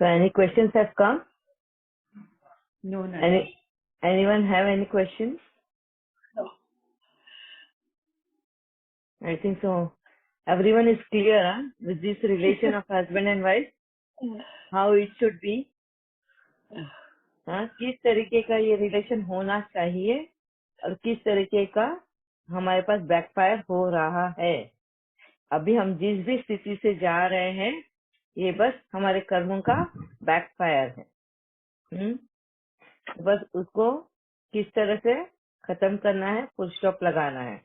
So any questions have come? No, none. Anyone have any questions? No. I think so. Everyone is clear with this relation of husband and wife, how it should be. किस तरीके का ये relation होना चाहिए और किस तरीके का हमारे पास बैकफायर हो रहा है। अभी हम जिस भी स्थिति से जा रहे हैं ये बस हमारे कर्मों का बैकफायर है। बस उसको किस तरह से खत्म करना है, फुल स्टॉप लगाना है।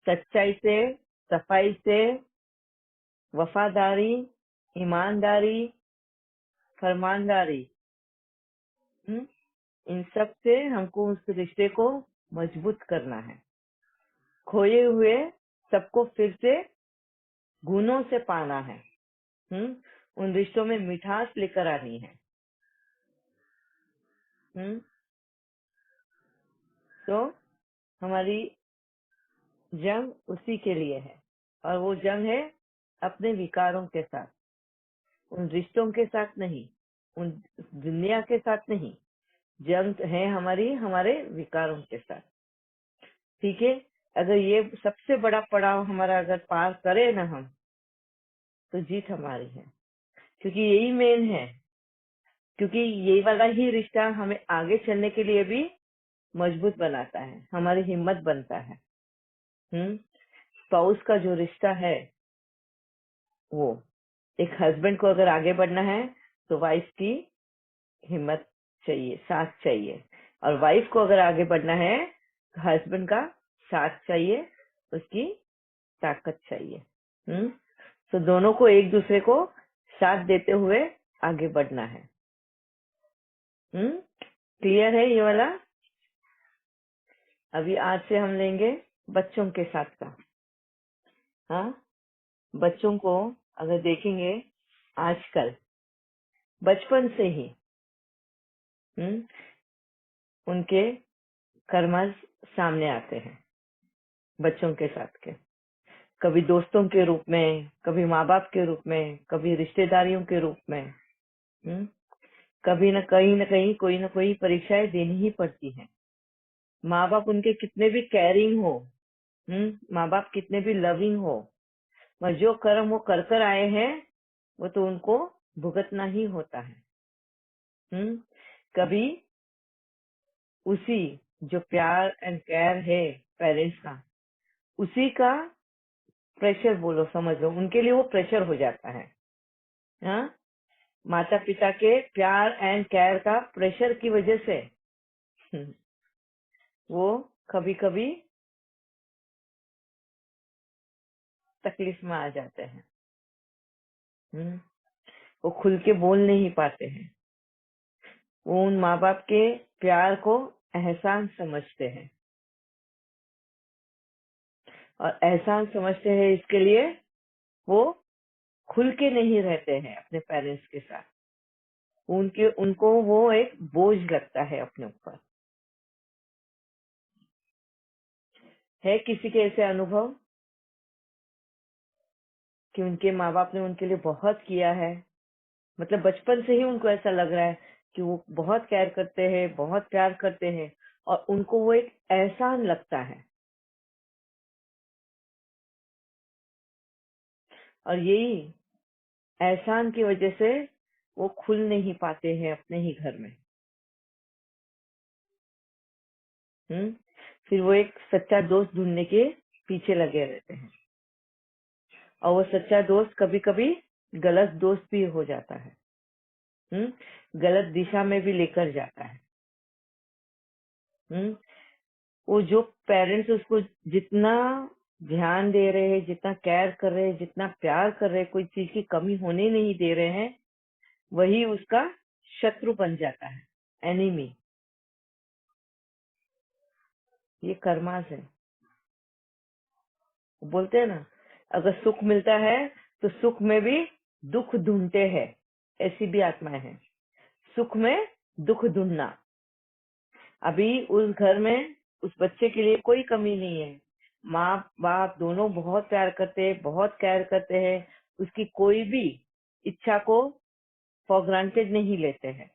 सच्चाई से, सफाई से, वफादारी, ईमानदारी, फरमानदारी, इन सब से हमको उस रिश्ते को मजबूत करना है। खोए हुए सबको फिर से गुणों से पाना है। उन रिश्तों में मिठास लेकर आनी है। तो हमारी जंग उसी के लिए है और वो जंग है अपने विकारों के साथ, उन रिश्तों के साथ नहीं, उन दुनिया के साथ नहीं। जंग है हमारी हमारे विकारों के साथ। ठीक है, अगर ये सबसे बड़ा पड़ाव हमारा अगर पार करे ना हम, तो जीत हमारी है, क्योंकि यही मेन है। क्योंकि यही वाला ही रिश्ता हमें आगे चलने के लिए भी मजबूत बनाता है, हमारी हिम्मत बनता है। स्पाउस का जो रिश्ता है, वो एक हस्बैंड को अगर आगे बढ़ना है तो वाइफ की हिम्मत चाहिए, साथ चाहिए। और वाइफ को अगर आगे बढ़ना है तो हस्बैंड का साथ चाहिए, उसकी ताकत चाहिए। तो दोनों को एक दूसरे को साथ देते हुए आगे बढ़ना है। क्लियर है ये वाला? अभी आज से हम लेंगे बच्चों के साथ का। हाँ, बच्चों को अगर देखेंगे आजकल बचपन से ही उनके कर्म सामने आते हैं बच्चों के साथ के। कभी दोस्तों के रूप में, कभी माँ बाप के रूप में, कभी रिश्तेदारियों के रूप में। कभी न कहीं कोई न कोई परीक्षाएं देनी ही पड़ती हैं। माँ बाप उनके कितने भी केयरिंग हो, माँ बाप कितने भी लविंग हो, मगर जो कर्म वो कर कर आए हैं वो तो उनको भुगतना ही होता है। कभी उसी जो प्यार एंड केयर है पेरेंट्स का, उसी का प्रेशर बोलो, समझ लो, उनके लिए वो प्रेशर हो जाता है। माता पिता के प्यार एंड केयर का प्रेशर की वजह से वो कभी कभी तकलीफ में आ जाते हैं। वो खुल के बोल नहीं पाते हैं। वो उन माँ बाप के प्यार को एहसान समझते हैं और एहसान समझते हैं, इसके लिए वो खुल के नहीं रहते हैं अपने पेरेंट्स के साथ। उनको वो एक बोझ लगता है अपने ऊपर। है किसी के ऐसे अनुभव कि उनके माँ बाप ने उनके लिए बहुत किया है, मतलब बचपन से ही उनको ऐसा लग रहा है कि वो बहुत केयर करते हैं, बहुत प्यार करते हैं, और उनको वो एक एहसान लगता है। और यही एहसान की वजह से वो खुल नहीं पाते हैं अपने ही घर में। फिर वो एक सच्चा दोस्त ढूंढने के पीछे लगे रहते हैं, और वो सच्चा दोस्त कभी कभी गलत दोस्त भी हो जाता है। गलत दिशा में भी लेकर जाता है। वो जो पेरेंट्स उसको जितना ध्यान दे रहे हैं, जितना केयर कर रहे हैं, जितना प्यार कर रहे हैं, कोई चीज की कमी होने नहीं दे रहे हैं, वही उसका शत्रु बन जाता है, एनिमी। ये कर्मास है। बोलते हैं ना, अगर सुख मिलता है तो सुख में भी दुख ढूंढते हैं, ऐसी भी आत्माएं हैं। सुख में दुख ढूंढना। अभी उस घर में उस बच्चे के लिए कोई कमी नहीं है, माँ बाप दोनों बहुत प्यार करते हैं, बहुत केयर करते हैं, उसकी कोई भी इच्छा को फॉर ग्रांटेड नहीं लेते हैं।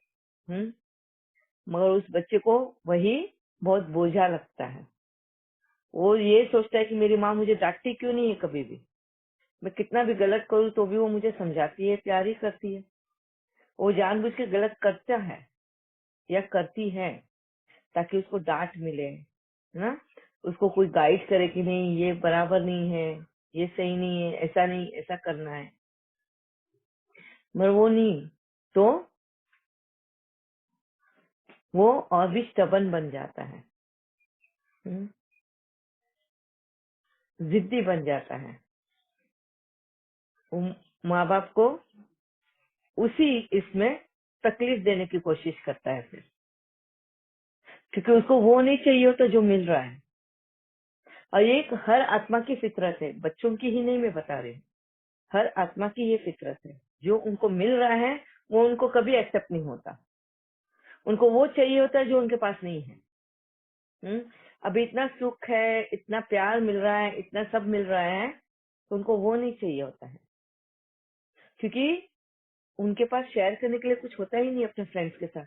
मगर उस बच्चे को वही बहुत बोझा लगता है। वो ये सोचता है कि मेरी माँ मुझे डांटती क्यों नहीं है कभी भी, मैं कितना भी गलत करूँ तो भी वो मुझे समझाती है, प्यार ही करती है। वो जानबूझ के गलत करता है या करती है ताकि उसको डांट मिले, है ना, उसको कोई गाइड करे कि नहीं ये बराबर नहीं है, ये सही नहीं है, ऐसा नहीं, ऐसा करना है। मगर वो नहीं, तो वो और भी स्टबन बन जाता है, जिद्दी बन जाता है। वो माँ बाप को उसी इसमें तकलीफ देने की कोशिश करता है फिर, क्योंकि उसको वो नहीं चाहिए होता जो मिल रहा है। और ये एक हर आत्मा की फितरत है, बच्चों की ही नहीं मैं बता रही हूँ, हर आत्मा की ये फितरत है। जो उनको मिल रहा है वो उनको कभी एक्सेप्ट नहीं होता, उनको वो चाहिए होता है जो उनके पास नहीं है। अभी इतना सुख है, इतना प्यार मिल रहा है, इतना सब मिल रहा है, तो उनको वो नहीं चाहिए होता है, क्योंकि उनके पास शेयर करने के लिए कुछ होता ही नहीं अपने फ्रेंड्स के साथ।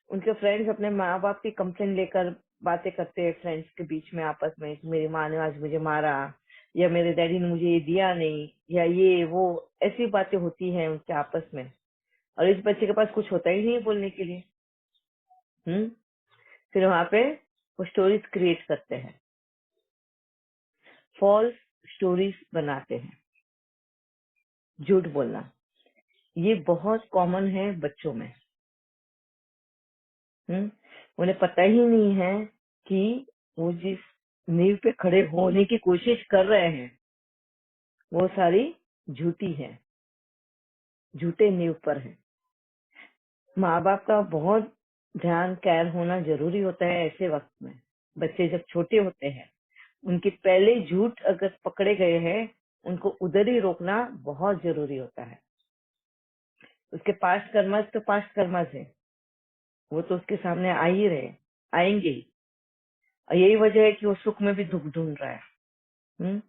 उनके फ्रेंड्स अपने माँ बाप की कंप्लेन लेकर बातें करते हैं फ्रेंड्स के बीच में आपस में, कि मेरी माँ ने आज मुझे मारा, या मेरे डैडी ने मुझे ये दिया नहीं, या ये वो, ऐसी बातें होती हैं उनके आपस में। और इस बच्चे के पास कुछ होता ही नहीं है बोलने के लिए। फिर वहां पे वो स्टोरीज क्रिएट करते हैं, फॉल्स स्टोरीज बनाते हैं, झूठ बोलना। ये बहुत कॉमन है बच्चों में। उन्हें पता ही नहीं है कि वो जिस नींव पे खड़े होने की कोशिश कर रहे हैं वो सारी झूठी है, झूठे नींव पर है। माँ बाप का बहुत ध्यान केयर होना जरूरी होता है ऐसे वक्त में। बच्चे जब छोटे होते हैं, उनके पहले झूठ अगर पकड़े गए हैं, उनको उधर ही रोकना बहुत जरूरी होता है। उसके पास्ट कर्मस तो पास्ट कर्मस है, वो तो उसके सामने आ ही रहे, आएंगे ही। और यही वजह है कि वो सुख में भी दुख ढूंढ रहा है।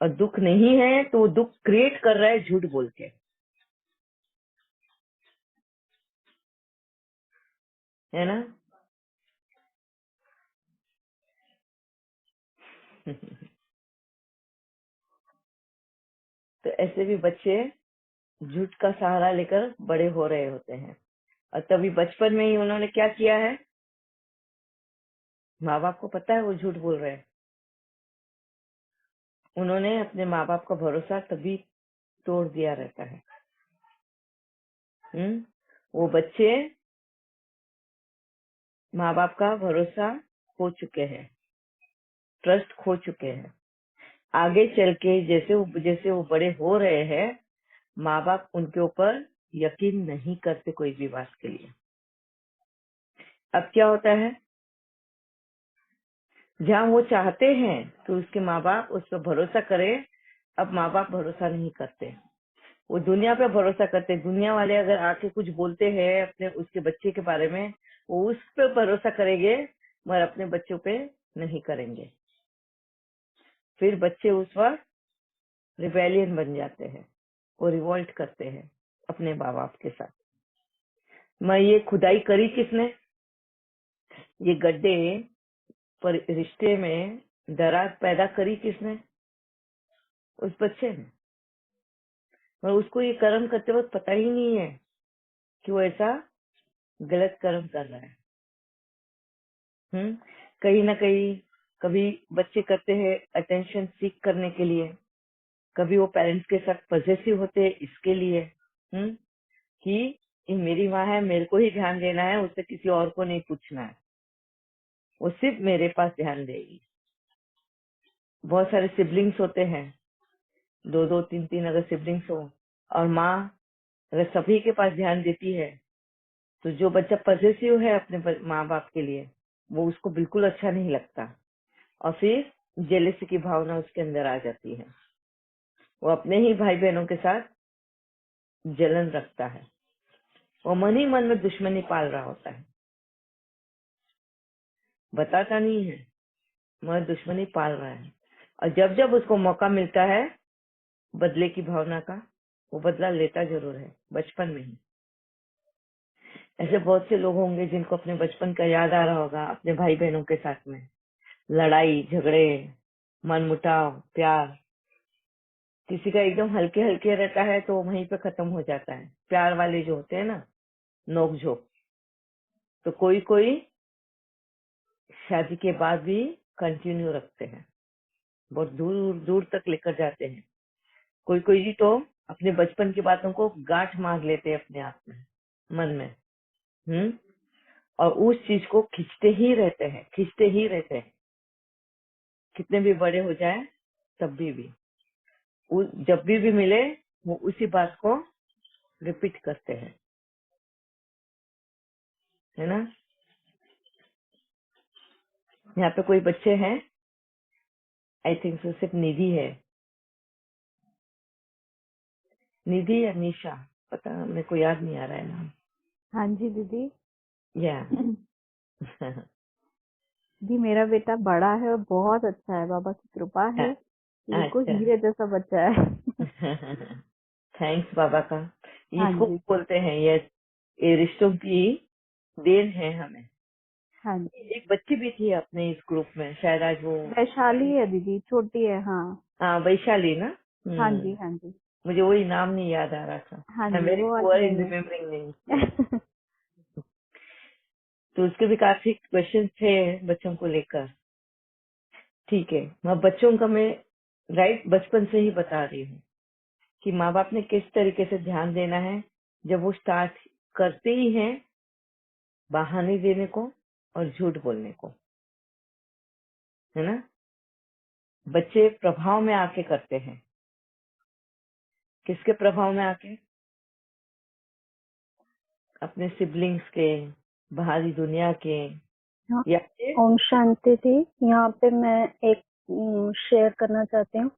और दुख नहीं है तो वो दुख क्रिएट कर रहा है झूठ बोल के, है ना। तो ऐसे भी बच्चे झूठ का सहारा लेकर बड़े हो रहे होते हैं। और तभी बचपन में ही उन्होंने क्या किया है, माँ बाप को पता है वो झूठ बोल रहे हैं, उन्होंने अपने माँ बाप का भरोसा तभी तोड़ दिया रहता है। वो बच्चे माँ बाप का भरोसा खो चुके हैं, ट्रस्ट खो चुके हैं। आगे चल के जैसे वो बड़े हो रहे हैं, माँ बाप उनके ऊपर यकीन नहीं करते कोई भी बात के लिए। अब क्या होता है, जहाँ वो चाहते हैं तो उसके माँ बाप उस पर भरोसा करे, अब माँ बाप भरोसा नहीं करते, वो दुनिया पे भरोसा करते। दुनिया वाले अगर आके कुछ बोलते हैं अपने उसके बच्चे के बारे में, वो उस पे भरोसा करेंगे मगर अपने बच्चों पे नहीं करेंगे। फिर बच्चे उस वक्त रिबेलियन बन जाते हैं, वो रिवोल्ट करते हैं अपने माँ बाप के साथ। मैं ये खुदाई करी किसने, ये गड्ढे पर रिश्ते में दरार पैदा करी किसने, उस बच्चे ने। और उसको ये कर्म करते वक्त पता ही नहीं है कि वो ऐसा गलत कर्म कर रहा है। कहीं ना कहीं कभी बच्चे करते हैं अटेंशन सीख करने के लिए, कभी वो पेरेंट्स के साथ पॉजेसिव होते हैं इसके लिए, कि ये मेरी माँ है, मेरे को ही ध्यान देना है, उससे किसी और को नहीं पूछना है, वो सिर्फ मेरे पास ध्यान देगी। बहुत सारे सिबलिंग्स होते हैं, 2-2 3-3 अगर सिबलिंग्स हो, और माँ अगर सभी के पास ध्यान देती है, तो जो बच्चा पॉजेसिव है अपने माँ बाप के लिए, वो उसको बिल्कुल अच्छा नहीं लगता, और फिर जेलसी की भावना उसके अंदर आ जाती है। वो अपने ही भाई बहनों के साथ जलन रखता है, वो मन ही मन में दुश्मनी पाल रहा होता है, बताता नहीं है मगर दुश्मनी पाल रहा है। और जब जब उसको मौका मिलता है बदले की भावना का, वो बदला लेता जरूर है बचपन में ही। ऐसे बहुत से लोग होंगे जिनको अपने बचपन का याद आ रहा होगा, अपने भाई बहनों के साथ में लड़ाई झगड़े, मनमुटाव, प्यार। किसी का एकदम हल्के हल्के रहता है तो वहीं पे खत्म हो जाता है। प्यार वाले जो होते हैं ना, नोक झोंक, तो कोई कोई शादी के बाद भी कंटिन्यू रखते हैं, बहुत दूर दूर तक लेकर जाते हैं। कोई कोई जी तो अपने बचपन की बातों को गांठ मार लेते हैं अपने आप में, मन में। और उस चीज को खींचते ही रहते हैं, खींचते ही रहते हैं, कितने भी बड़े हो जाए तब भी जब भी मिले वो उसी बात को रिपीट करते हैं, है ना। यहाँ पे कोई बच्चे हैं, आई थिंक सो सिर्फ निधि है, निधि या निशा, पता मेरे को याद नहीं आ रहा है नाम। हाँ जी दीदी। या जी मेरा बेटा बड़ा है और बहुत अच्छा है, बाबा की कृपा है। बिल्कुल अच्छा हीरे जैसा बच्चा है। थैंक्स बाबा का। हाँ इसको जी। बोलते हैं ये रिश्तों की देन है हमें। हाँ जी। एक बच्ची भी थी अपने इस ग्रुप में, शायद आज वो वैशाली है दीदी, छोटी है। हाँ। वैशाली ना। हाँ जी। हाँ जी। मुझे वही नाम नहीं याद आ रहा था। हाँ आई एम जी, वेरी वो आज पुअर इन नहीं रिमेम्बरिंग नेम्स। है। तो उसके भी काफी क्वेश्चन थे बच्चों को लेकर। ठीक है, बच्चों का मैं राइट बचपन से ही बता रही हूँ कि माँ बाप ने किस तरीके से ध्यान देना है जब वो स्टार्ट करते ही हैं बहाने देने को और झूठ बोलने को, है ना। बच्चे प्रभाव में आके करते हैं, किसके प्रभाव में आके, अपने सिबलिंग्स के, बाहरी दुनिया के, हाँ, या फिर ओम शांति थी। यहाँ पे मैं एक शेयर करना चाहती हूँ।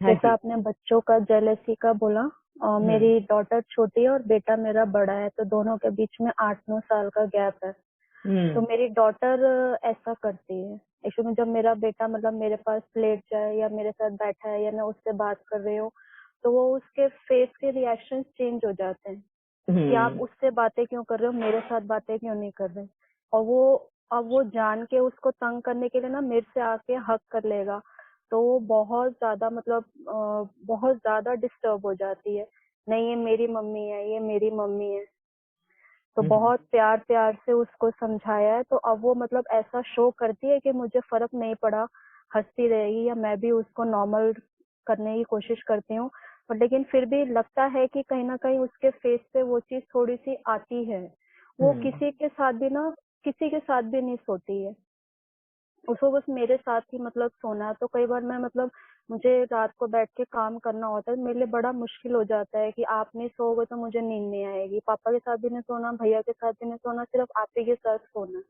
हाँ जैसा जी। आपने बच्चों का जेलेसी का बोला, और हम्म मेरी डॉटर छोटी है और बेटा मेरा बड़ा है, तो दोनों के बीच में 8-9 साल का गैप है। तो हम्म मेरी डॉटर ऐसा करती है। एक्चुअली जब मेरा बेटा मतलब मेरे पास लेट जाए या मेरे साथ बैठा है या मैं उससे बात कर रही हूँ, तो वो उसके फेस के रिएक्शन चेंज हो जाते हैं कि आप हम्म उससे बातें क्यों कर रहे हो, मेरे साथ बातें क्यों नहीं कर रहे। और वो अब वो जान के उसको तंग करने के लिए ना मेरे से आके हक कर लेगा, तो वो बहुत ज्यादा मतलब बहुत ज्यादा डिस्टर्ब हो जाती है। नहीं, ये मेरी मम्मी है, ये मेरी मम्मी है। तो हम्म बहुत प्यार प्यार से उसको समझाया है, तो अब वो मतलब ऐसा शो करती है कि मुझे फर्क नहीं पड़ा, हंसती रहेगी, या मैं भी उसको नॉर्मल करने की कोशिश करती हूँ। पर लेकिन फिर भी लगता है कि कहीं ना कहीं उसके फेस पे वो चीज थोड़ी सी आती है। वो हम्म किसी के साथ भी ना, किसी के साथ भी नहीं सोती है, उसको बस मेरे साथ ही मतलब सोना है। तो कई बार मैं मतलब मुझे रात को बैठ के काम करना होता है, मेरे लिए बड़ा मुश्किल हो जाता है कि आप नहीं सोओगे तो मुझे नींद नहीं आएगी, पापा के साथ भी नहीं सोना, भैया के साथ भी नहीं सोना, सिर्फ आप ही के साथ सोना।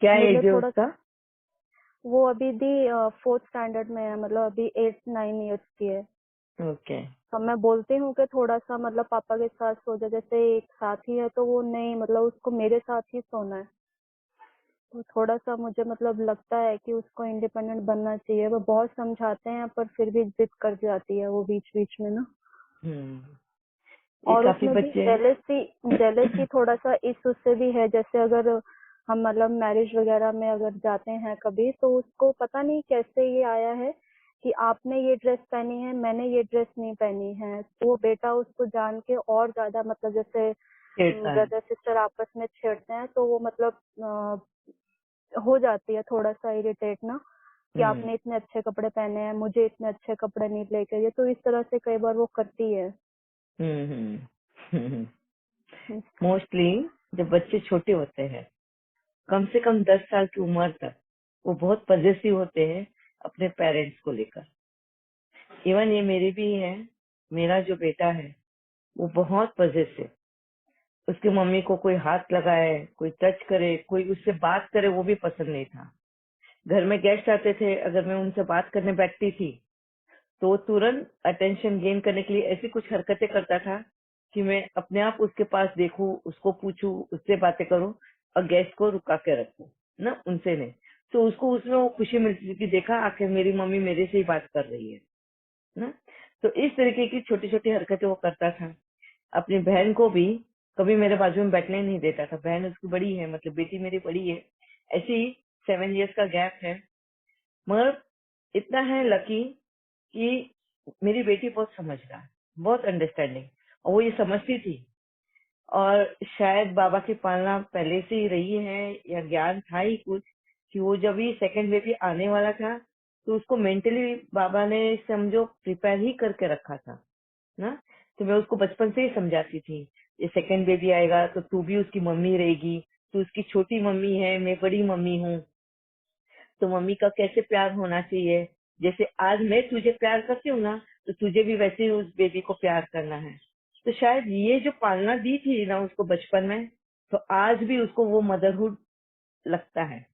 क्या मेरे लिए एज है थोड़ा, उसका? वो अभी भी 4th स्टैंडर्ड में है, मतलब अभी 8-9 ईयर्स की है। ओके। तो मैं बोलती हूँ कि थोड़ा सा मतलब पापा के साथ सो जा, जैसे एक साथ ही है, तो वो नहीं, मतलब उसको मेरे साथ ही सोना है। तो थोड़ा सा मुझे मतलब लगता है कि उसको इंडिपेंडेंट बनना चाहिए। वो बहुत समझाते हैं पर फिर भी जिद कर जाती है वो बीच बीच में ना। ये और काफी उसमें भी बच्चे जेलेसी, जेलेसी थोड़ा सा इस उससे भी है, जैसे अगर हम मतलब मैरिज वगैरह में अगर जाते हैं कभी, तो उसको पता नहीं कैसे ये आया है कि आपने ये ड्रेस पहनी है, मैंने ये ड्रेस नहीं पहनी है, तो वो बेटा उसको जान के और ज्यादा मतलब जैसे छेड़ता है। ब्रदर सिस्टर आपस में छेड़ते हैं, तो वो मतलब हो जाती है थोड़ा सा इरिटेट ना, कि हम्म आपने इतने अच्छे कपड़े पहने हैं, मुझे इतने अच्छे कपड़े नहीं लेके ये, तो इस तरह से कई बार वो करती है। हम्म मोस्टली जब बच्चे छोटे होते हैं, कम से कम 10 साल की उम्र तक, वो बहुत पजेसिव होते हैं अपने पेरेंट्स को लेकर। इवन ये मेरे भी है, मेरा जो बेटा है वो बहुत पजेसिव। उसकी मम्मी को कोई हाथ लगाए, कोई टच करे, कोई उससे बात करे, वो भी पसंद नहीं था। घर में गेस्ट आते थे, अगर मैं उनसे बात करने बैठती थी तो वो तुरंत अटेंशन गेन करने के लिए ऐसी कुछ हरकतें करता था कि मैं अपने आप उसके पास देखूं, उसको पूछूं, उससे बातें करूं और गेस्ट को रुका के रखूं ना, उनसे नहीं। तो उसको उसमें वो खुशी मिलती थी कि देखा आखिर मेरी मम्मी मेरे से ही बात कर रही है ना। तो इस तरीके की छोटी छोटी हरकतें वो करता था। अपनी बहन को भी कभी मेरे बाजू में बैठने नहीं देता था। बहन उसकी बड़ी है, मतलब बेटी मेरी बड़ी है, ऐसे ही 7 इयर्स का गैप है। मगर इतना है लकी कि मेरी बेटी बहुत समझदार है, बहुत अंडरस्टैंडिंग, और वो ये समझती थी। और शायद बाबा की पालना पहले से ही रही है या ज्ञान था ही कुछ, कि वो जब ही सेकंड बेबी आने वाला था तो उसको मेंटली बाबा ने समझो प्रिपेयर ही करके रखा था ना। तो मैं उसको बचपन से ही समझाती थी, ये सेकंड बेबी आएगा तो तू भी उसकी मम्मी रहेगी, तू उसकी छोटी मम्मी है, मैं बड़ी मम्मी हूँ, तो मम्मी का कैसे प्यार होना चाहिए, जैसे आज मैं तुझे प्यार करती हूँ ना, तो तुझे भी वैसे ही उस बेबी को प्यार करना है। तो शायद ये जो पालना दी थी ना उसको बचपन में, तो आज भी उसको वो मदरहुड लगता है।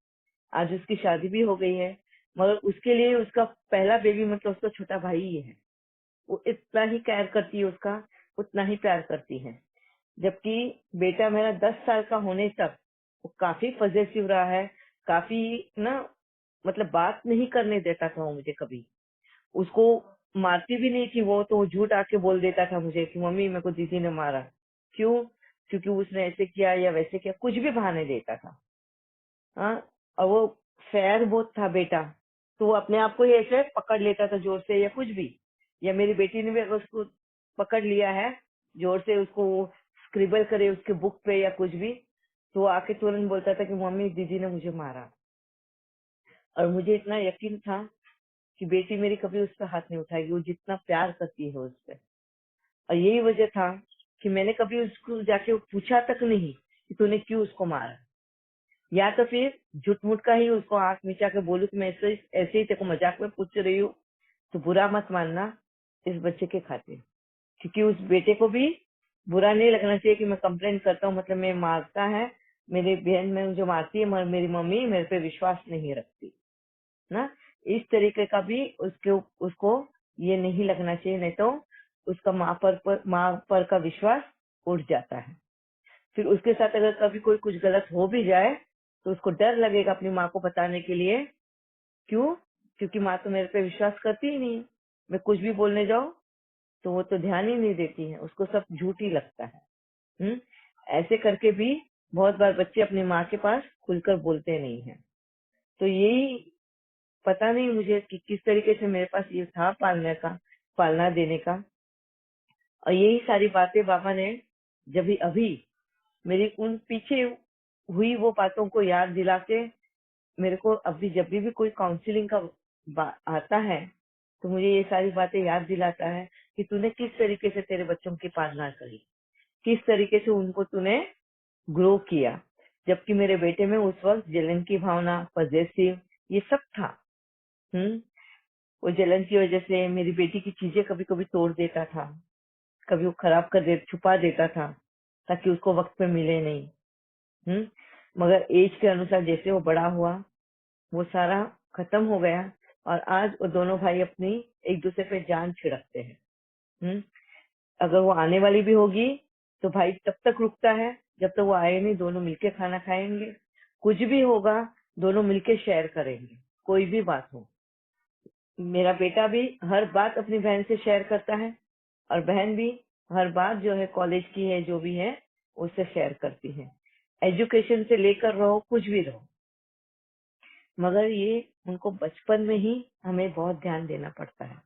आज उसकी शादी भी हो गई है, मगर उसके लिए उसका पहला बेबी मतलब उसका छोटा भाई ही है। वो इतना ही केयर करती है उसका, उतना ही प्यार करती है। जबकि बेटा मेरा 10 साल का होने तक वो काफी पॉजिटिव रहा है, काफी ना, मतलब बात नहीं करने देता था वो मुझे कभी। उसको मारती भी नहीं थी वो, तो वो झूठ आके बोल देता था मुझे कि मम्मी मेरे को दीदी ने मारा। क्यों? क्योंकि उसने ऐसे किया या वैसे किया, कुछ भी बहाने देता था। हाँ, और वो फेयर बहुत था बेटा, तो वो अपने आप को ही ऐसे पकड़ लेता था जोर से या कुछ भी। या मेरी बेटी ने भी अगर उसको पकड़ लिया है जोर से, उसको स्क्रिबल करे उसके बुक पे या कुछ भी, तो वो आके तुरंत बोलता था कि मम्मी दीदी ने मुझे मारा। और मुझे इतना यकीन था कि बेटी मेरी कभी उस पर हाथ नहीं उठाएगी, वो जितना प्यार करती है उस पर। और यही वजह था कि मैंने कभी उसको जाके पूछा तक नहीं कि तूने क्यों उसको मारा, या तो फिर झूठ मूठ का ही उसको आंख मीचा के बोलूं कि मैं ऐसे ऐसे ही तेरे को मजाक में पूछ रही हूँ, तो बुरा मत मानना इस बच्चे के खातिर। क्योंकि उस बेटे को भी बुरा नहीं लगना चाहिए कि मैं कंप्लेन करता हूँ, मतलब मैं मारता है, मेरी बहन में मुझे मारती है मगर मेरी मम्मी मेरे पे विश्वास नहीं रखती ना। इस तरीके का भी उसको ये नहीं लगना चाहिए, नहीं तो उसका माँ पर का विश्वास उठ जाता है। फिर उसके साथ अगर कभी कोई कुछ गलत हो भी जाए तो उसको डर लगेगा अपनी माँ को बताने के लिए। क्यों? क्योंकि माँ तो मेरे पे विश्वास करती ही नहीं है। मैं कुछ भी बोलने जाऊं तो वो तो ध्यान ही नहीं देती है, उसको सब झूठ ही लगता है। ऐसे करके भी बहुत बार बच्चे अपनी माँ के पास खुलकर बोलते नहीं है। तो यही पता नहीं मुझे कि किस तरीके से मेरे पास ये था पालना देने का। और यही सारी बातें बाबा ने जब भी अभी मेरी उन पीछे हुई वो बातों को याद दिला के मेरे को अभी जब भी कोई काउंसलिंग का आता है तो मुझे ये सारी बातें याद दिलाता है कि तूने किस तरीके से तेरे बच्चों की पालना करी, किस तरीके से उनको तूने ग्रो किया। जबकि मेरे बेटे में उस वक्त जलन की भावना, पॉजेसिव, ये सब था। वो जलन की वजह से मेरी बेटी की चीजें कभी कभी तोड़ देता था, कभी वो खराब छुपा देता था ताकि उसको वक्त पे मिले नहीं। मगर एज के अनुसार जैसे वो बड़ा हुआ वो सारा खत्म हो गया, और आज वो दोनों भाई अपनी एक दूसरे पे जान छिड़कते हैं। अगर वो आने वाली भी होगी तो भाई तब तक रुकता है जब तक वो आए नहीं, दोनों मिलके खाना खाएंगे। कुछ भी होगा दोनों मिलके शेयर करेंगे, कोई भी बात हो। मेरा बेटा भी हर बात अपनी बहन से शेयर करता है, और बहन भी हर बात जो है कॉलेज की है जो भी है उससे शेयर करती है। एजुकेशन से लेकर रहो, कुछ भी रहो, मगर ये उनको बचपन में ही हमें बहुत ध्यान देना पड़ता है।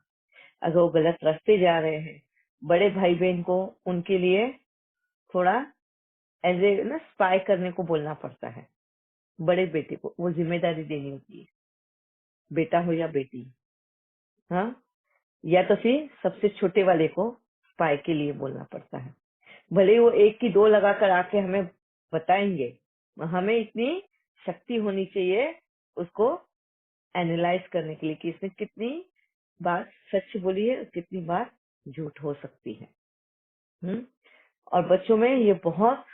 अगर वो गलत रास्ते जा रहे हैं, बड़े भाई बहन को उनके लिए थोड़ा एज ए ना स्पाई करने को बोलना पड़ता है। बड़े बेटे को वो जिम्मेदारी देनी होती है, बेटा हो या बेटी। हाँ, या तो फिर सबसे छोटे वाले को स्पाई के लिए बोलना पड़ता है। भले ही वो एक की दो लगाकर आके हमें बताएंगे, हमें इतनी शक्ति होनी चाहिए उसको एनालाइज करने के लिए कि इसने कितनी बात सच बोली है, कितनी बात झूठ हो सकती है। और बच्चों में ये बहुत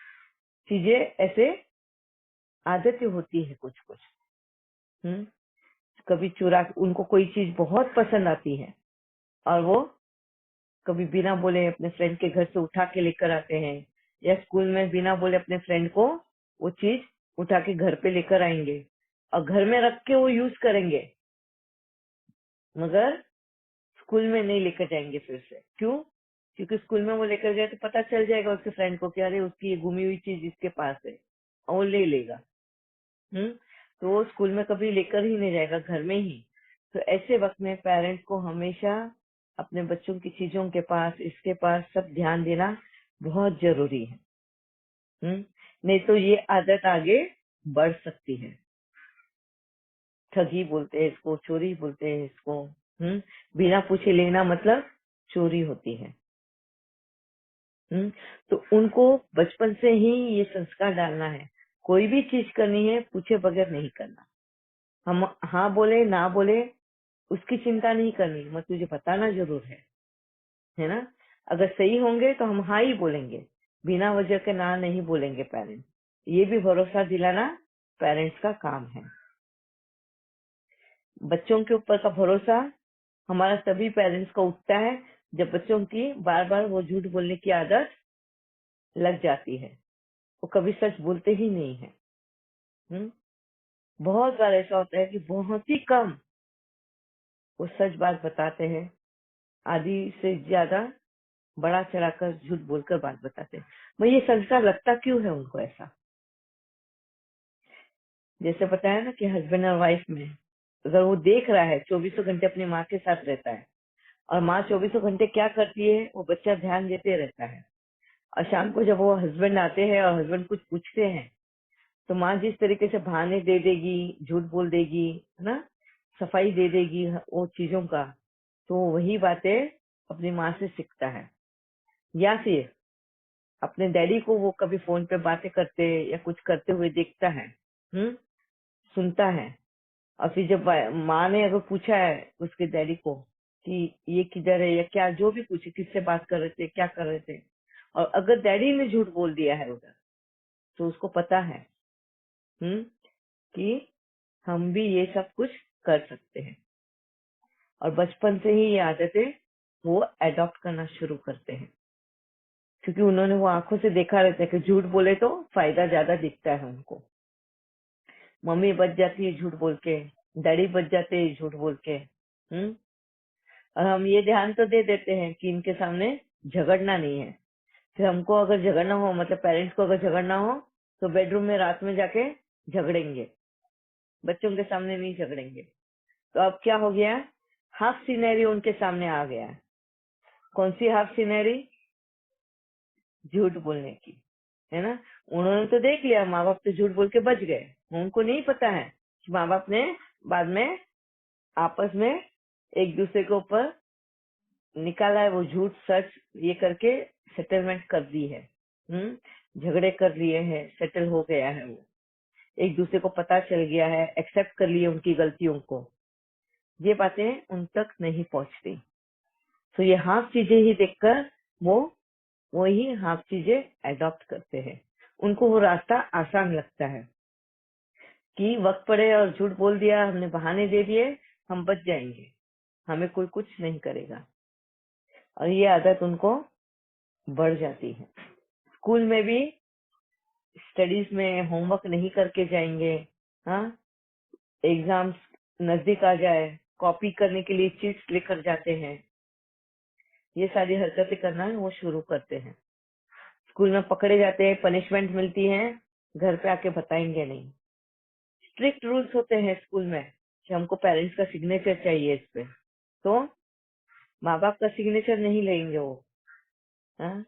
चीजें ऐसे आदतें होती है कुछ कुछ। कभी चुरा, उनको कोई चीज बहुत पसंद आती है और वो कभी बिना बोले अपने फ्रेंड के घर से उठा के लेकर आते हैं, या स्कूल में बिना बोले अपने फ्रेंड को वो चीज उठा के घर पे लेकर आएंगे और घर में रख के वो यूज करेंगे, मगर स्कूल में नहीं लेकर जाएंगे फिर से। क्यों? क्योंकि स्कूल में वो लेकर गए तो पता चल जाएगा उसके फ्रेंड को कि अरे उसकी ये गुमी हुई चीज इसके पास है, और वो ले लेगा। तो वो स्कूल में कभी लेकर ही नहीं जाएगा, घर में ही। तो ऐसे वक्त में पेरेंट्स को हमेशा अपने बच्चों की चीजों के पास, इसके पास सब ध्यान देना बहुत जरूरी है। नहीं तो ये आदत आगे बढ़ सकती है। ठगी बोलते हैं इसको, चोरी बोलते हैं इसको। बिना पूछे लेना मतलब चोरी होती है। तो उनको बचपन से ही ये संस्कार डालना है, कोई भी चीज करनी है पूछे बगैर नहीं करना। हम हाँ बोले ना बोले उसकी चिंता नहीं करनी, मत तुझे बताना जरूर है ना। अगर सही होंगे तो हम हाँ ही बोलेंगे, बिना वजह के ना नहीं बोलेंगे पेरेंट्स। ये भी भरोसा दिलाना पेरेंट्स का काम है। बच्चों के ऊपर का भरोसा हमारा तभी पेरेंट्स का उठता है जब बच्चों की बार बार वो झूठ बोलने की आदत लग जाती है, वो कभी सच बोलते ही नहीं है। बहुत बार ऐसा होता है कि बहुत ही कम वो सच बात बताते हैं, आधी से ज्यादा बड़ा चढ़ाकर झूठ बोलकर बात बताते हैं। मैं ये संस्कार लगता क्यों है उनको ऐसा? जैसे बताया ना कि हस्बैंड और वाइफ में अगर वो देख रहा है 24 घंटे अपनी माँ के साथ रहता है, और माँ 24 घंटे क्या करती है वो बच्चा ध्यान देते रहता है, और शाम को जब वो हस्बैंड आते हैं और हस्बैंड कुछ पूछते हैं तो माँ जिस तरीके से बहाने दे देगी, झूठ बोल देगी, है ना, सफाई दे देगी वो चीजों का, तो वही बातें अपनी माँ से सीखता है। या फिर अपने डैडी को वो कभी फोन पे बातें करते या कुछ करते हुए देखता है, सुनता है, और फिर जब माँ ने अगर पूछा है उसके डैडी को कि ये किधर है या क्या, जो भी पूछे, किससे बात कर रहे थे, क्या कर रहे थे, और अगर डैडी ने झूठ बोल दिया है उधर, तो उसको पता है कि हम भी ये सब कुछ कर सकते हैं, और बचपन से ही ये आदतें वो एडॉप्ट करना शुरू करते हैं, क्योंकि उन्होंने वो आंखों से देखा रहता है कि झूठ बोले तो फायदा ज्यादा दिखता है उनको। मम्मी बच जाती है झूठ बोल के, डैडी बच जाते हैं झूठ बोल के। और हम ये ध्यान तो दे देते हैं कि इनके सामने झगड़ना नहीं है। फिर हमको अगर झगड़ना हो, मतलब पेरेंट्स को अगर झगड़ना हो, तो बेडरूम में रात में जाके झगड़ेंगे, बच्चों के सामने नहीं झगड़ेंगे। तो अब क्या हो गया, हाफ सीनरी उनके सामने आ गया। कौन सी हाफ सीनरी? झूठ बोलने की, है ना। उन्होंने तो देख लिया माँ बाप तो झूठ बोल के बच गए, उनको नहीं पता है कि माँ बाप ने बाद में आपस में एक दूसरे के ऊपर निकाला है वो झूठ सच, ये करके सेटलमेंट कर दी है। झगड़े कर लिए हैं, सेटल हो गया है, वो एक दूसरे को पता चल गया है, एक्सेप्ट कर लिए उनकी गलतियों को। ये बातें उन तक नहीं पहुंचती। तो ये हाफ चीजें ही देखकर वो ही हाफ चीजें एडॉप्ट करते हैं। उनको वो रास्ता आसान लगता है कि वक्त पड़े और झूठ बोल दिया, हमने बहाने दे दिए, हम बच जाएंगे, हमें कोई कुछ नहीं करेगा, और ये आदत उनको बढ़ जाती है। स्कूल में भी स्टडीज में होमवर्क नहीं करके जाएंगे, हाँ, एग्जाम्स नजदीक आ जाए, कॉपी करने के लिए चीट्स लेकर जाते हैं, ये सारी हरकतें करना वो शुरू करते हैं। स्कूल में पकड़े जाते हैं, पनिशमेंट मिलती है, घर पे आके बताएंगे नहीं। स्ट्रिक्ट रूल्स होते हैं स्कूल में कि हमको पेरेंट्स का सिग्नेचर चाहिए इस पे, तो माँ बाप का सिग्नेचर नहीं लेंगे वो, हाँ?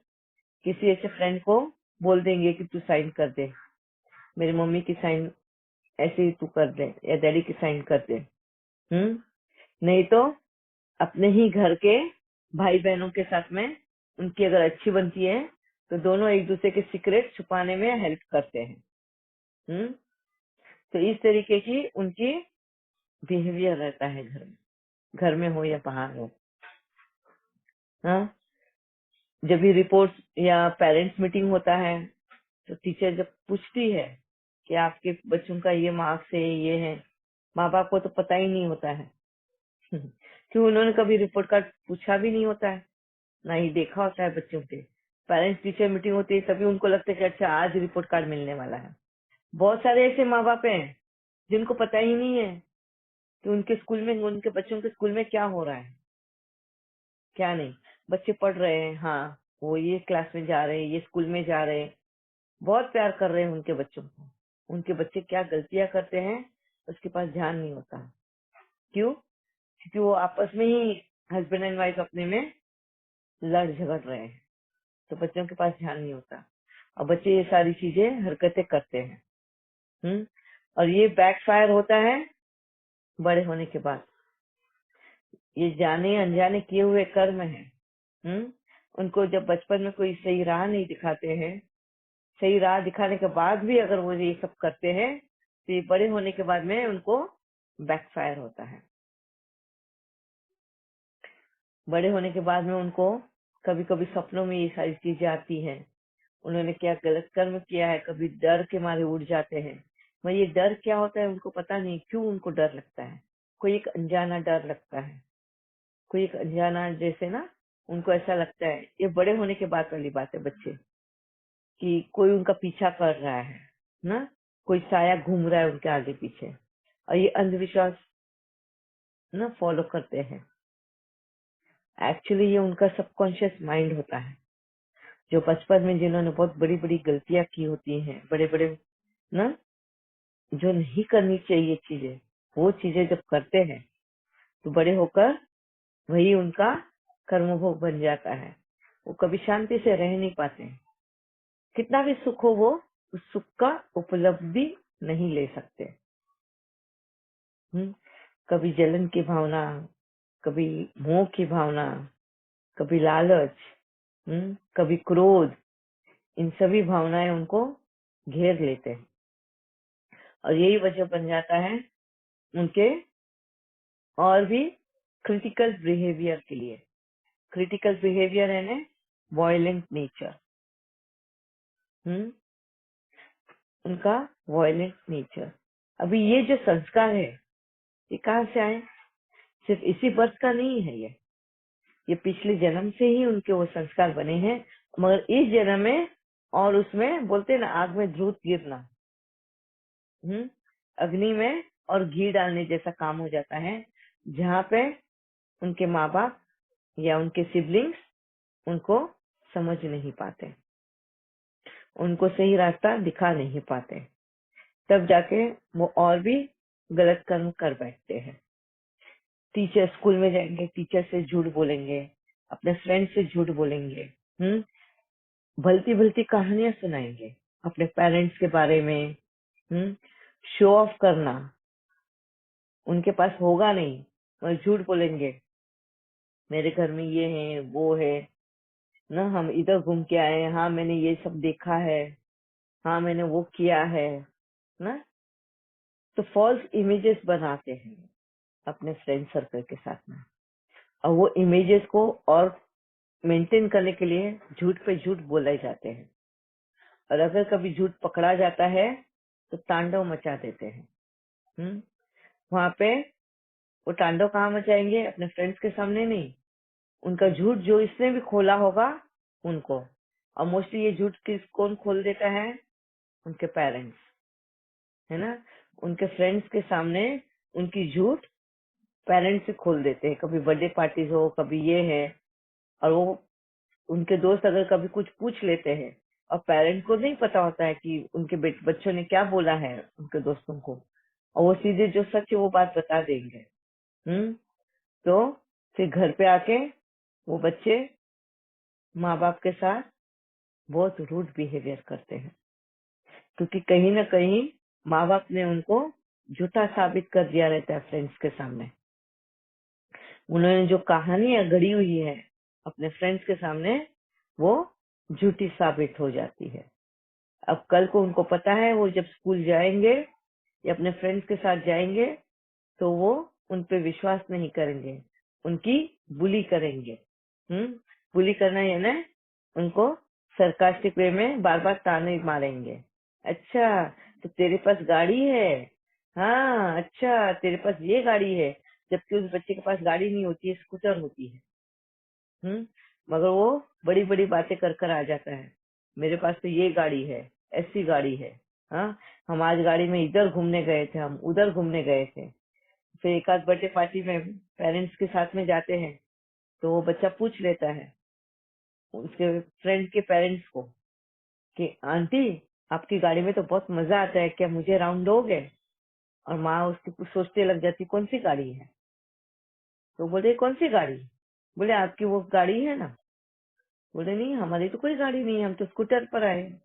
किसी ऐसे फ्रेंड को बोल देंगे कि तू साइन कर दे, मेरी मम्मी की साइन ऐसे ही तू कर दे, या डैडी की साइन कर दे। नहीं तो अपने ही घर के भाई बहनों के साथ में उनकी अगर अच्छी बनती है तो दोनों एक दूसरे के सीक्रेट छुपाने में हेल्प करते हैं। तो इस तरीके की उनकी बिहेवियर रहता है घर में हो या बाहर हो। हाँ, जब भी रिपोर्ट या पेरेंट्स मीटिंग होता है तो टीचर जब पूछती है कि आपके बच्चों का ये मार्क्स है, ये है, माँ बाप को तो पता ही नहीं होता है क्यों, उन्होंने कभी रिपोर्ट कार्ड पूछा भी नहीं होता है, ना ही देखा होता है बच्चों के। पेरेंट्स टीचर मीटिंग होती है तभी उनको लगता है कि अच्छा आज रिपोर्ट कार्ड मिलने वाला है। बहुत सारे ऐसे माँ बाप हैं जिनको पता ही नहीं है कि उनके स्कूल में, उनके बच्चों के स्कूल में क्या हो रहा है। क्या नहीं, बच्चे पढ़ रहे हैं, हाँ वो ये क्लास में जा रहे हैं, ये स्कूल में जा रहे हैं, बहुत प्यार कर रहे हैं उनके बच्चों को। उनके बच्चे क्या गलतियां करते हैं उसके पास ध्यान नहीं होता। क्यों? क्योंकि वो आपस में ही हस्बैंड एंड वाइफ अपने में लड़ झगड़ रहे हैं, तो बच्चों के पास ध्यान नहीं होता और बच्चे ये सारी चीजें हरकतें करते हैं। और ये बैकफायर होता है बड़े होने के बाद। ये जाने अनजाने किए हुए कर्म है। उनको जब बचपन में कोई सही राह नहीं दिखाते हैं, सही राह दिखाने के बाद भी अगर वो ये सब करते हैं तो ये बड़े होने के बाद में उनको बैकफायर होता है। बड़े होने के बाद में उनको कभी कभी सपनों में ये सारी चीजें आती हैं, उन्होंने क्या गलत कर्म किया है, कभी डर के मारे उड़ जाते हैं। मगर ये डर क्या होता है उनको पता नहीं, क्यों उनको डर लगता है। कोई एक अनजाना डर लगता है, कोई एक अनजाना, जैसे ना उनको ऐसा लगता है, ये बड़े होने के बाद वाली बात है बच्चे कि कोई उनका पीछा कर रहा है ना, कोई साया घूम रहा है उनके आगे पीछे, और ये अंधविश्वास ना फॉलो करते हैं। एक्चुअली ये उनका सबकॉन्शियस माइंड होता है, जो बचपन में जिन्होंने बहुत बड़ी बड़ी गलतियां की होती हैं, बड़े बड़े ना, जो नहीं करनी चाहिए चीजें, वो चीजें जब करते हैं तो बड़े होकर वही उनका कर्मभोग बन जाता है। वो कभी शांति से रह नहीं पाते हैं। कितना भी सुख हो वो उस सुख का उपलब्धि नहीं ले सकते। कभी जलन की भावना, कभी मोह की भावना, कभी लालच, कभी क्रोध, इन सभी भावनाएं उनको घेर लेते हैं और यही वजह बन जाता है उनके और भी क्रिटिकल बिहेवियर के लिए। क्रिटिकल बिहेवियर यानी वायलेंट नेचर। उनका वायलेंट नेचर। अभी ये जो संस्कार है ये कहाँ से आए? सिर्फ इसी बर्थ का नहीं है, ये पिछले जन्म से ही उनके वो संस्कार बने हैं। मगर इस जन्म में और उसमें बोलते हैं ना, आग में धूत गिरना, अग्नि में और घी डालने जैसा काम हो जाता है, जहाँ पे उनके माँ बाप या उनके सिबलिंग्स उनको समझ नहीं पाते, उनको सही रास्ता दिखा नहीं पाते, तब जाके वो और भी गलत कर्म कर बैठते हैं। टीचर स्कूल में जाएंगे, टीचर से झूठ बोलेंगे, अपने फ्रेंड से झूठ बोलेंगे, भलती भलती कहानियां सुनाएंगे अपने पेरेंट्स के बारे में। शो ऑफ करना उनके पास होगा नहीं, और झूठ बोलेंगे, मेरे घर में ये है वो है ना, हम इधर घूम के आए हैं, हाँ मैंने ये सब देखा है, हाँ मैंने वो किया है ना। तो फॉल्स इमेजेस बनाते हैं अपने फ्रेंड सर्कल के साथ में, और वो इमेजेस को और मेंटेन करने के लिए झूठ पे झूठ बोले जाते हैं। और अगर कभी झूठ पकड़ा जाता है तो तांडव मचा देते हैं। वहां पे वो तांडव कहाँ मचाएंगे? अपने फ्रेंड्स के सामने नहीं, उनका झूठ जो इसने भी खोला होगा उनको। और मोस्टली ये झूठ कौन खोल देता है? उनके पेरेंट्स, है ना। उनके फ्रेंड्स के सामने उनकी झूठ पेरेंट्स से खोल देते हैं। कभी बर्थडे पार्टीज हो, कभी ये है, और वो उनके दोस्त अगर कभी कुछ पूछ लेते हैं और पेरेंट्स को नहीं पता होता है कि उनके बच्चों ने क्या बोला है उनके दोस्तों को, और वो सीधे जो सच है वो बात बता देंगे। तो फिर घर पे आके वो बच्चे माँ बाप के साथ बहुत रूड बिहेवियर करते हैं, क्योंकि कहीं ना कहीं माँ बाप ने उनको झूठा साबित कर दिया रहता है फ्रेंड्स के सामने। उन्होंने जो कहानियां गढ़ी हुई है अपने फ्रेंड्स के सामने, वो झूठी साबित हो जाती है। अब कल को उनको पता है, वो जब स्कूल जाएंगे या अपने फ्रेंड्स के साथ जाएंगे तो वो उन पे विश्वास नहीं करेंगे, उनकी बुली करेंगे। बुली करना है ना, उनको सरकास्टिक वे में बार बार ताने मारेंगे। अच्छा तो तेरे पास गाड़ी है, हाँ अच्छा तेरे पास ये गाड़ी है, जबकि उस बच्चे के पास गाड़ी नहीं होती है, स्कूटर होती है। मगर वो बड़ी बड़ी बातें कर कर आ जाता है, मेरे पास तो ये गाड़ी है, ऐसी गाड़ी है, हाँ हम आज गाड़ी में इधर घूमने गए थे, हम उधर घूमने गए थे। फिर एक आध बर्थडे पार्टी में पेरेंट्स के साथ में जाते हैं तो वो बच्चा पूछ लेता है उसके फ्रेंड के पेरेंट्स को कि आंटी आपकी गाड़ी में तो बहुत मजा आता है, क्या मुझे राउंड दोगे? और माँ उसकी कुछ सोचने लग जाती कौन सी गाड़ी है। तो बोले कौन सी गाड़ी? बोले आपकी वो गाड़ी है ना। बोले नहीं हमारी तो कोई गाड़ी नहीं है, हम तो स्कूटर पर आए हैं।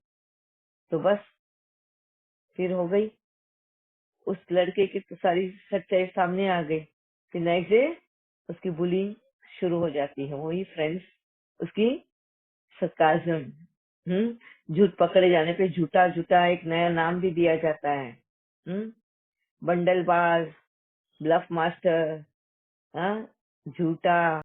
तो बस फिर हो गई, उस लड़के की तो सारी सच्चाई सामने आ गई। फिर नेक्स्ट डे उसकी बुलिंग शुरू हो जाती है, वही फ्रेंड्स उसकी सरकाजम। झूठ पकड़े जाने पे झूठा झूठा एक नया नाम भी दिया जाता है। बंडलबाज, ब्लफ मास्टर, हाँ, झूठा,